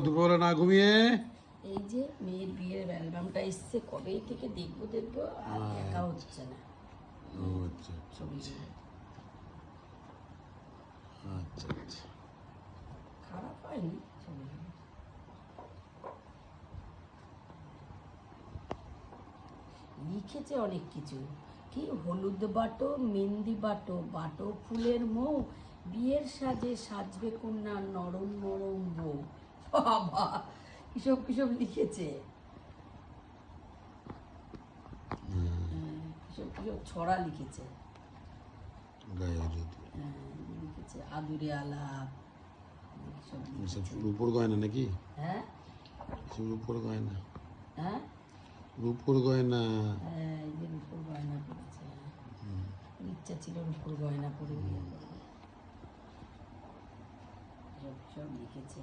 দুপুরবেলা না ঘুমিয়ে? এই যে মেয়ের বিয়ের অ্যালবামটা এসছে, কবে থেকে দেখবো আর দেখা হচ্ছে না। ও আচ্ছা আচ্ছা আচ্ছা আচ্ছা। খারাপ হয়নি ছবিগুলো। লিখেছে অনেক কিছু, কি হলুদ বাটো, মেহেন্দি বাটো, বাটো ফুলের মৌ, বিয়ের সাজে সাজবে কন্যা, নরম নরম বউ। বাবা কিসব কিসব লিখেছে, কিসব কিসব ছড়া লিখেছে। লিখেছে আদুরে আলাপ, সব লিখেছে। রূপোর গয়না নাকি? হ্যাঁ রূপোর গয়না, হ্যাঁ রূপোর গয়না। হ্যাঁ, এই যে রূপোর গয়না পরেছে। ইচ্ছা ছিল রূপোর গয়না পরে বিয়ে করবে, সব লিখেছে।